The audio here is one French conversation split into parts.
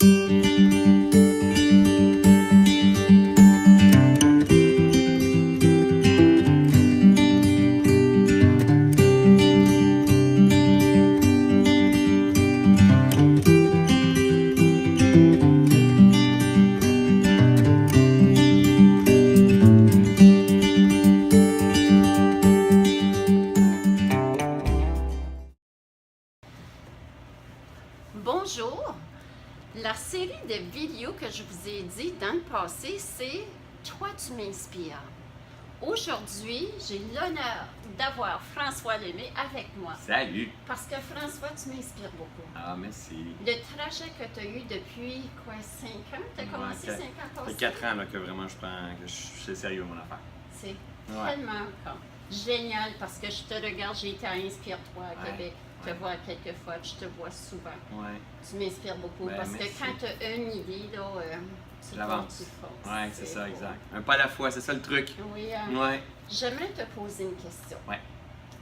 Bonjour! La série de vidéos que je vous ai dit dans le passé, c'est « Toi, tu m'inspires ». Aujourd'hui, j'ai l'honneur d'avoir François Lemay avec moi. Salut! Parce que François, tu m'inspires beaucoup. Ah, merci. Le trajet que tu as eu depuis, quoi, 5 ans? Tu as commencé 5 ans Ça passés? fait 4 ans là, que vraiment je suis sérieux mon affaire. C'est tellement génial parce que je te regarde, j'ai été à Inspire-toi à Québec. Je te vois quelques fois, je te vois souvent. Tu m'inspires beaucoup parce merci. que quand tu as une idée, là, tu l'avance. fonces. Oui, c'est ça, exact. Un pas à la fois, c'est ça le truc. Oui, j'aimerais te poser une question. Ouais.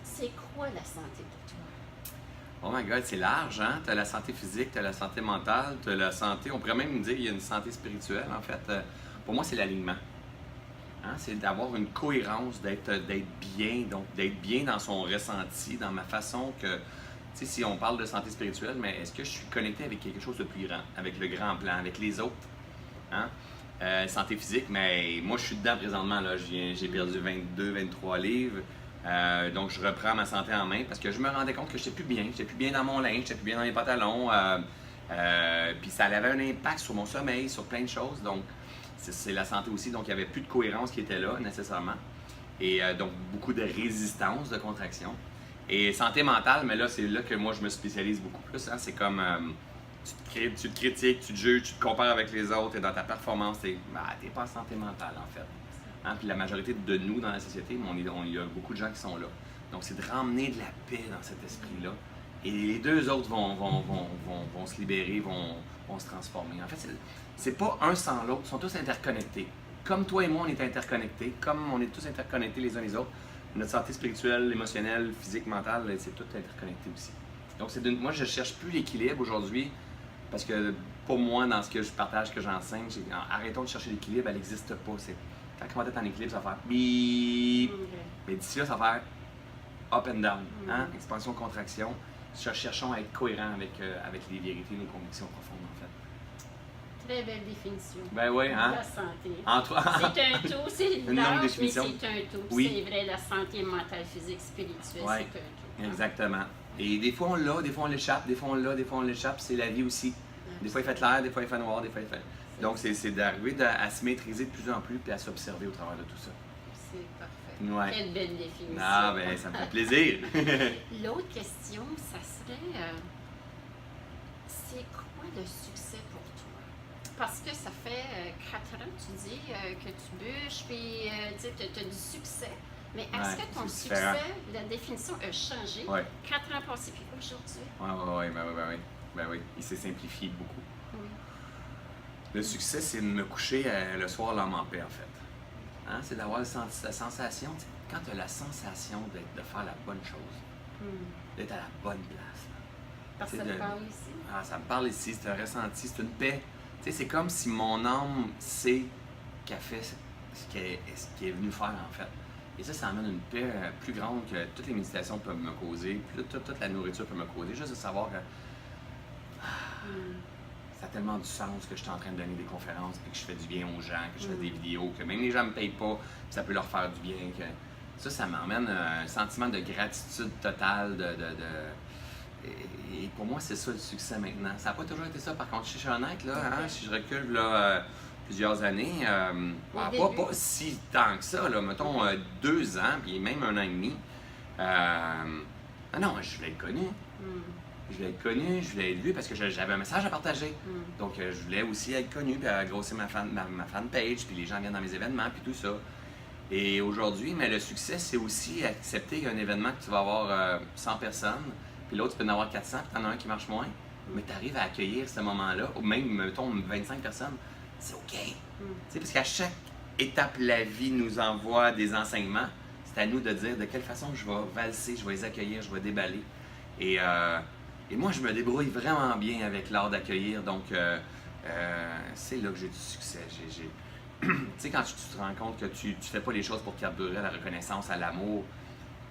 C'est quoi la santé pour toi? Oh my God, c'est large, hein? Tu as la santé physique, tu as la santé mentale, tu as la santé, on pourrait même dire qu'il y a une santé spirituelle, en fait. Pour moi, c'est l'alignement. Hein? C'est d'avoir une cohérence, d'être bien, donc d'être bien dans son ressenti, dans ma façon que... Tu sais, si on parle de santé spirituelle, mais est-ce que je suis connecté avec quelque chose de plus grand, avec le grand plan, avec les autres? Hein? Santé physique, mais moi je suis dedans présentement, là. J'ai perdu 22-23 livres, donc je reprends ma santé en main parce que je me rendais compte que je n'étais plus bien dans mon linge, je n'étais plus bien dans mes pantalons, puis ça avait un impact sur mon sommeil, sur plein de choses, donc c'est la santé aussi, donc il n'y avait plus de cohérence qui était là nécessairement, et donc beaucoup de résistance, de contraction. Et santé mentale, mais là, c'est là que moi, je me spécialise beaucoup plus. Hein? C'est comme, tu te critiques, tu te juges, tu te compares avec les autres, et dans ta performance, t'es pas en santé mentale, en fait. Hein? Puis la majorité de nous, dans la société, il y a beaucoup de gens qui sont là. Donc, c'est de ramener de la paix dans cet esprit-là. Et les deux autres vont se libérer, vont se transformer. En fait, c'est pas un sans l'autre, ils sont tous interconnectés. Comme toi et moi, on est interconnectés, comme on est tous interconnectés les uns les autres, notre santé spirituelle, émotionnelle, physique, mentale, c'est tout interconnecté aussi. Donc, moi, je ne cherche plus l'équilibre aujourd'hui parce que pour moi, dans ce que je partage, que j'enseigne, arrêtons de chercher l'équilibre, elle n'existe pas. Quand on va être en équilibre, ça va faire bip. Mais d'ici là, ça va faire up and down, hein? Expansion, contraction. Cherchons à être cohérents avec les vérités, nos convictions profondes, en fait. Très belle définition. Ben oui, hein? La santé. C'est un tout, c'est une longue large, définition. mais c'est un tout. Oui. C'est vrai, la santé mentale, physique, spirituelle, c'est un tout. Exactement. Et des fois on l'a, des fois on l'échappe, des fois on l'a, des fois on l'échappe, c'est la vie aussi. Des fois il fait clair, des fois il fait noir, des fois il fait... Donc c'est d'arriver à se maîtriser de plus en plus et à s'observer au travers de tout ça. C'est parfait. Quelle belle définition. Ah ben ça me fait plaisir. L'autre question, ça serait, c'est quoi le succès pour toi? Parce que ça fait 4 ans, tu dis que tu bûches, puis tu as du succès. Mais est-ce que ton succès, la définition a changé 4 ans passés puis aujourd'hui? Ben oui, il s'est simplifié beaucoup. Le succès, c'est de me coucher le soir l'âme en paix, en fait. Hein? C'est d'avoir la sensation, quand tu as la sensation de faire la bonne chose, d'être à la bonne place. Parce que ça te parle ici? Ah, ça me parle ici, c'est un ressenti, c'est une paix. C'est comme si mon âme sait qu'elle fait ce qu'elle est venue faire, en fait. Et ça amène une paix plus grande que toutes les méditations peuvent me causer, toute la nourriture peut me causer. Juste de savoir que ça a tellement du sens que je suis en train de donner des conférences, puis que je fais du bien aux gens, que je fais des vidéos, que même les gens ne me payent pas, puis ça peut leur faire du bien. Ça m'emmène un sentiment de gratitude totale. Et pour moi, c'est ça le succès maintenant. Ça n'a pas toujours été ça, par contre, je suis honnête, là, hein, si je recule là, plusieurs années, pas si tant que ça, là, mettons 2 ans, puis même 1 an et demi. Non, je voulais être connu. Je voulais être connu, je voulais être vu parce que j'avais un message à partager. Donc, je voulais aussi être connu, puis grossir ma fanpage, puis les gens viennent dans mes événements, puis tout ça. Et aujourd'hui, mais le succès, c'est aussi accepter qu'un événement que tu vas avoir 100 personnes, puis l'autre, tu peux en avoir 400, puis tu en as un qui marche moins. Mais tu arrives à accueillir ce moment-là, ou même, mettons, 25 personnes, c'est OK. Parce qu'à chaque étape, la vie nous envoie des enseignements. C'est à nous de dire de quelle façon je vais valser, je vais les accueillir, je vais déballer. Et moi, je me débrouille vraiment bien avec l'art d'accueillir. Donc, c'est là que j'ai du succès. Tu sais, quand tu te rends compte que tu fais pas les choses pour carburer à la reconnaissance, à l'amour,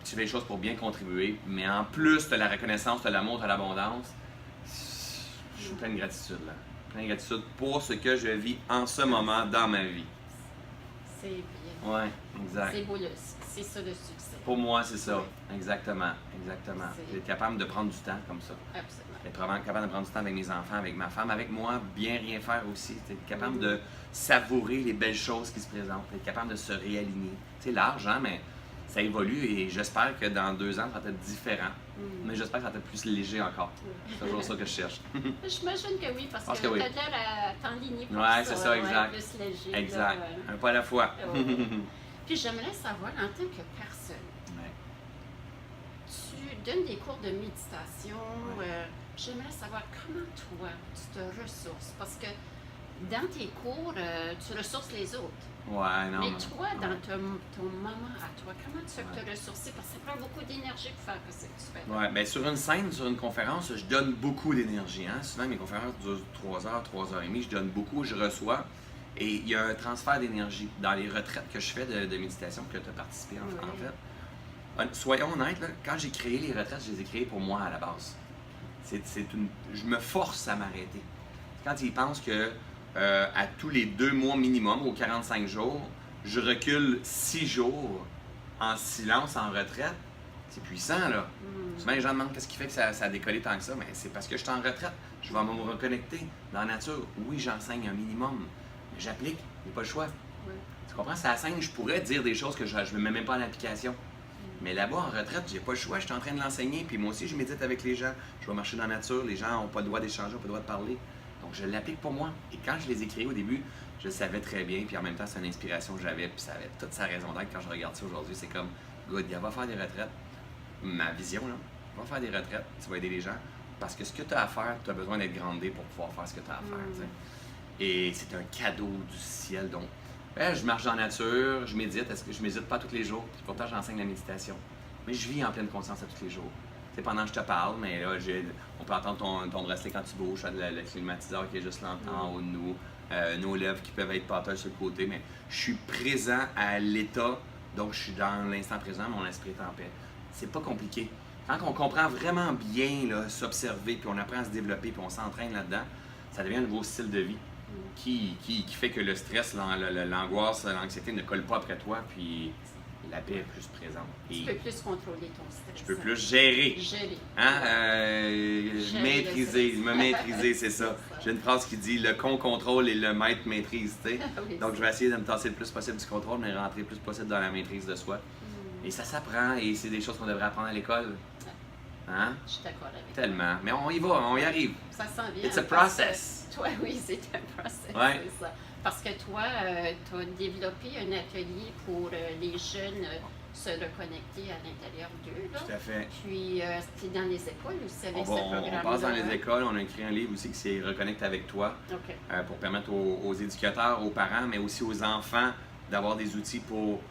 tu fais les choses pour bien contribuer, mais en plus, tu as la reconnaissance, tu as l'amour, tu as l'abondance, je suis plein de gratitude là. Plein de gratitude pour ce que je vis en ce moment dans ma vie. C'est bien. Ouais, exact. C'est beau, c'est ça le succès. Pour moi, c'est ça. Oui. Exactement. D'être capable de prendre du temps comme ça. Absolument. Être vraiment capable de prendre du temps avec mes enfants, avec ma femme, avec moi, bien rien faire aussi. Être capable de savourer les belles choses qui se présentent. Être capable de se réaligner. C'est large, hein, mais ça évolue et j'espère que dans 2 ans, ça va être différent. Mais j'espère que ça va être plus léger encore. C'est toujours ça que je cherche. J'imagine que oui, parce que que oui. tu as l'air à t'enligner pour Ouais, c'est ça, exact. plus léger. Exact. Là, Un pas à la fois. Puis j'aimerais savoir, en tant que personne, Ouais. tu donnes des cours de méditation. Ouais. J'aimerais savoir comment toi, tu te ressources. Parce que dans tes cours, tu ressources les autres. Ouais, non. Mais toi, ouais. dans ton moment à toi, comment tu fais pour te ressourcer? Parce que ça prend beaucoup d'énergie pour faire ce que tu fais. Ouais, bien sur une scène, sur une conférence, je donne beaucoup d'énergie. Hein? Souvent, mes conférences durent 3 heures, 3 heures et demie. Je donne beaucoup, je reçois. Et il y a un transfert d'énergie. Dans les retraites que je fais de méditation, que tu as participé en fait. Soyons honnêtes, là, quand j'ai créé les retraites, je les ai créées pour moi à la base. Je me force à m'arrêter. Quand ils pensent que à tous les 2 mois minimum, aux 45 jours, je recule 6 jours en silence, en retraite, c'est puissant, là. Souvent, les gens demandent qu'est-ce qui fait que ça a décollé tant que ça, mais c'est parce que je suis en retraite. Je vais me reconnecter dans la nature. Oui, j'enseigne un minimum, mais j'applique. J'ai pas le choix. Oui. Tu comprends? C'est à la scène, je pourrais dire des choses que je ne mets même pas en application. Mais là-bas, en retraite, j'ai pas le choix. Je suis en train de l'enseigner, puis moi aussi, je médite avec les gens. Je vais marcher dans la nature. Les gens n'ont pas le droit d'échanger, n'ont pas le droit de parler. Donc, je l'applique pour moi. Et quand je les ai créés au début, je le savais très bien. Puis en même temps, c'est une inspiration que j'avais. Puis ça avait toute sa raison d'être quand je regarde ça aujourd'hui. C'est comme, good, va faire des retraites. Ma vision, là, va faire des retraites. Tu vas aider les gens. Parce que ce que tu as à faire, tu as besoin d'être grandé pour pouvoir faire ce que tu as à faire. T'sais. Et c'est un cadeau du ciel. Donc, je marche dans la nature, je médite. Est-ce que je médite pas tous les jours? Puis pourtant, j'enseigne la méditation. Mais je vis en pleine conscience à tous les jours. C'est pendant que je te parle, mais là, on peut entendre ton bracelet quand tu bouges, le climatiseur qui est juste là en haut de nous, nos lèvres qui peuvent être pâteuses sur le côté, mais je suis présent à l'état, donc je suis dans l'instant présent, mon esprit est en paix. C'est pas compliqué. Quand on comprend vraiment bien s'observer, puis on apprend à se développer, puis on s'entraîne là-dedans, ça devient un nouveau style de vie qui fait que le stress, l'angoisse, l'anxiété ne colle pas après toi, puis la paix est plus présente. Tu peux plus contrôler ton stress. Je peux plus gérer. Hein? Maîtriser, me maîtriser, c'est ça. J'ai une phrase qui dit « le con contrôle et le maître maîtrise ». Oui, donc, je vais essayer de me tasser le plus possible du contrôle, mais rentrer le plus possible dans la maîtrise de soi. Et ça s'apprend, et c'est des choses qu'on devrait apprendre à l'école. Hein? Je suis d'accord avec toi. Tellement. Mais on y va, on y arrive. Ça s'en vient. It's a process. Toi, oui, c'est un process. Ouais. C'est ça. Parce que toi, tu as développé un atelier pour les jeunes se reconnecter à l'intérieur d'eux. Là. Tout à fait. Puis, c'était dans les écoles aussi avec ce On programme-là. passe dans les écoles, on a écrit un livre aussi qui s'est Reconnecte avec toi OK. pour permettre aux éducateurs, aux parents, mais aussi aux enfants d'avoir des outils pour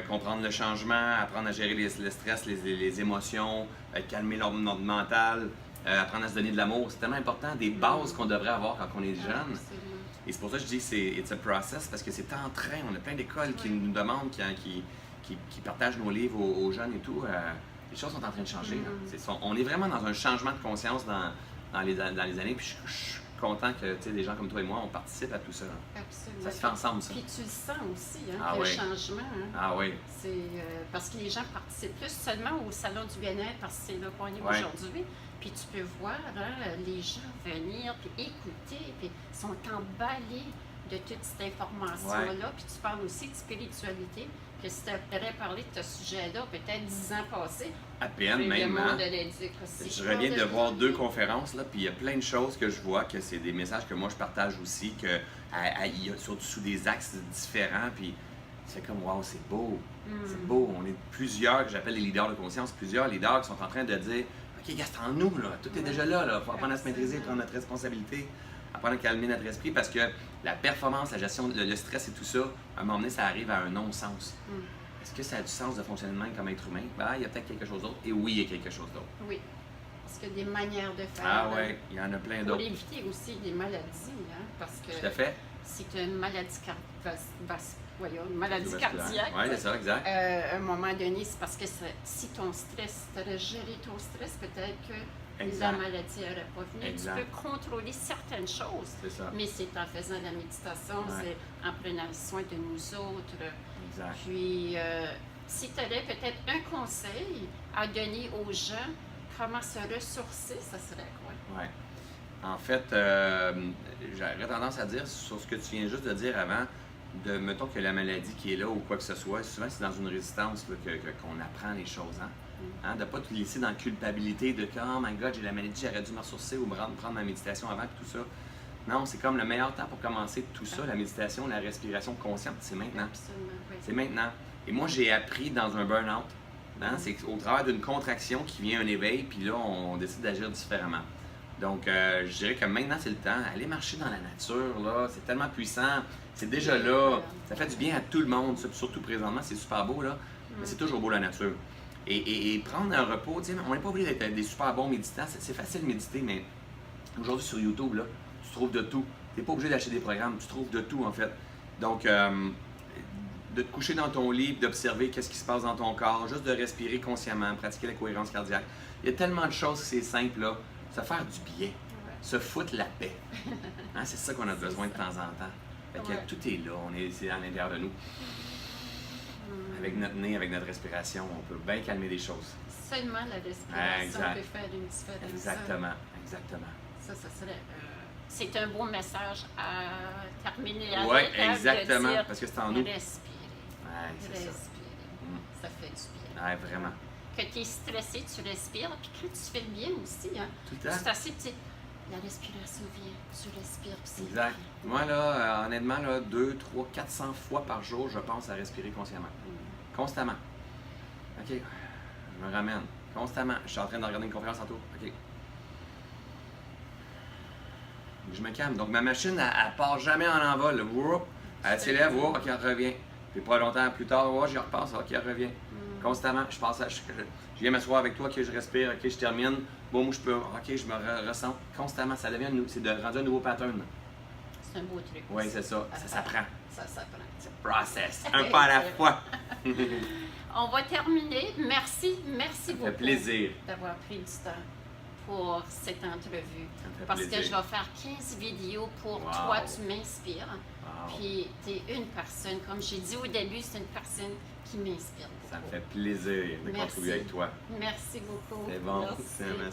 comprendre le changement, apprendre à gérer le stress, les émotions, calmer leur mental, apprendre à se donner de l'amour. C'est tellement important, des bases qu'on devrait avoir quand on est jeune. Absolument. Et c'est pour ça que je dis que c'est it's a process, parce que c'est en train. On a plein d'écoles qui nous demandent, qui partagent nos livres aux jeunes et tout. Les choses sont en train de changer. Là. On est vraiment dans un changement de conscience dans les années. Puis je suis content que des gens comme toi et moi, on participe à tout ça. Là. Absolument. Ça se fait ensemble, ça. Puis tu le sens aussi, hein, Ah le oui. changement. Hein. Ah oui. C'est parce que les gens participent plus seulement au salon du bien-être parce que c'est là qu'on est Ouais. aujourd'hui. Puis tu peux voir les gens venir, puis écouter, puis ils sont emballés de toute cette information-là. Ouais. Puis tu parles aussi de spiritualité. Que si tu avais parlé de ce sujet-là, peut-être 10 ans passés, À peine, le même. monde Hein? allait dire que si Je reviens de voir 2 conférences, là, puis il y a plein de choses que je vois, que c'est des messages que moi je partage aussi, que il y a sous des axes différents, puis c'est comme, waouh, c'est beau. C'est beau. On est plusieurs, que j'appelle les leaders de conscience, plusieurs leaders qui sont en train de dire, OK, gars, c'est en nous, là. Tout est déjà là, là. Faut apprendre à se maîtriser, prendre notre responsabilité, apprendre à calmer notre esprit, parce que la performance, la gestion, le stress et tout ça, à un moment donné, ça arrive à un non-sens. Est-ce que ça a du sens de fonctionner de même comme être humain? Ben, il y a peut-être quelque chose d'autre. Et oui, il y a quelque chose d'autre. Oui. Parce qu'il y a des manières de faire. Ah oui, il y en a plein Pour d'autres. éviter aussi des maladies, hein, parce que Tout à fait. si tu as une maladie, une maladie cardiaque, Oui, c'est ça, exact. à un moment donné, c'est parce que si ton stress, tu aurais géré ton stress, peut-être que Exact. la maladie n'aurait pas venu. Exact. Tu peux contrôler certaines choses, C'est ça. mais c'est en faisant la méditation, Ouais. c'est en prenant soin de nous autres. Exact. Puis, si tu avais peut-être un conseil à donner aux gens, comment se ressourcer, ça serait quoi? Ouais. En fait, j'aurais tendance à dire sur ce que tu viens juste de dire avant, mettons que la maladie qui est là ou quoi que ce soit, souvent c'est dans une résistance là, qu'on apprend les choses. Hein? Hein? De ne pas te laisser dans la culpabilité de que oh my god, j'ai la maladie, j'aurais dû me ressourcer ou prendre ma méditation avant et tout ça. Non, c'est comme le meilleur temps pour commencer tout ça, la méditation, la respiration consciente, c'est maintenant. Absolument, oui. C'est maintenant. Et moi, j'ai appris dans un burn-out. Hein? C'est au travers d'une contraction qui vient un éveil, puis là, on décide d'agir différemment. Donc, je dirais que maintenant, c'est le temps. Aller marcher dans la nature, là, c'est tellement puissant. C'est déjà là. Ça fait du bien à tout le monde. Ça, puis surtout présentement, c'est super beau, là. Mais c'est toujours beau, la nature. Et prendre un repos, tu sais, on n'est pas obligé d'être des super bons méditants. C'est facile de méditer, mais aujourd'hui, sur YouTube, là, tu trouves de tout. Tu n'es pas obligé d'acheter des programmes. Tu trouves de tout, en fait. Donc, de te coucher dans ton lit, d'observer qu'est-ce qui se passe dans ton corps, juste de respirer consciemment, pratiquer la cohérence cardiaque. Il y a tellement de choses, c'est simple, là. Se faire du bien, se foutre la paix. Hein, c'est ça qu'on a besoin de temps en temps. Fait que tout est là, c'est à l'intérieur de nous. Avec notre nez, avec notre respiration, on peut bien calmer des choses. Seulement la respiration Exact. peut faire une différence. Exactement, exactement. Ça serait... c'est un beau message à terminer avec. Oui, hein, exactement, de dire, parce que c'est en nous. respirer. Ouais, c'est ça. Respirer. Ça fait du bien. Ouais, vraiment. Que tu es stressé, tu respires. Puis quand tu fais le bien aussi, hein, Tout le tu temps. t'assieds, tu sais, la respiration vient, tu respires. Puis c'est Exact. bien. Moi, là, honnêtement, là, 200, 300, 400 fois par jour, je pense à respirer consciemment. Constamment. OK. Je me ramène. Constamment. Je suis en train de regarder une conférence tantôt. OK. Je me calme. Donc, ma machine, elle part jamais en envol. Whoop. Elle s'élève. OK, elle revient. Puis pas longtemps plus tard, j'y repasse. OK, elle revient. Constamment. Je passe je viens m'asseoir avec toi. OK, je respire. OK, je termine. Bon, je peux. OK, je me ressens constamment. Ça devient c'est de rendre un nouveau pattern. C'est un beau truc. Oui, c'est ça. Ça s'apprend. Ça s'apprend. C'est process. Un pas à la fois. On va terminer. Merci Ça me beaucoup fait plaisir. d'avoir pris du temps pour cette entrevue. Ça me fait Parce plaisir. que je vais faire 15 vidéos pour Wow. toi, tu m'inspires. Wow. Puis tu es une personne, comme j'ai dit au début, c'est une personne qui m'inspire beaucoup. Ça me fait plaisir de Merci. contribuer avec toi. Merci beaucoup. C'est bon. Merci. C'est un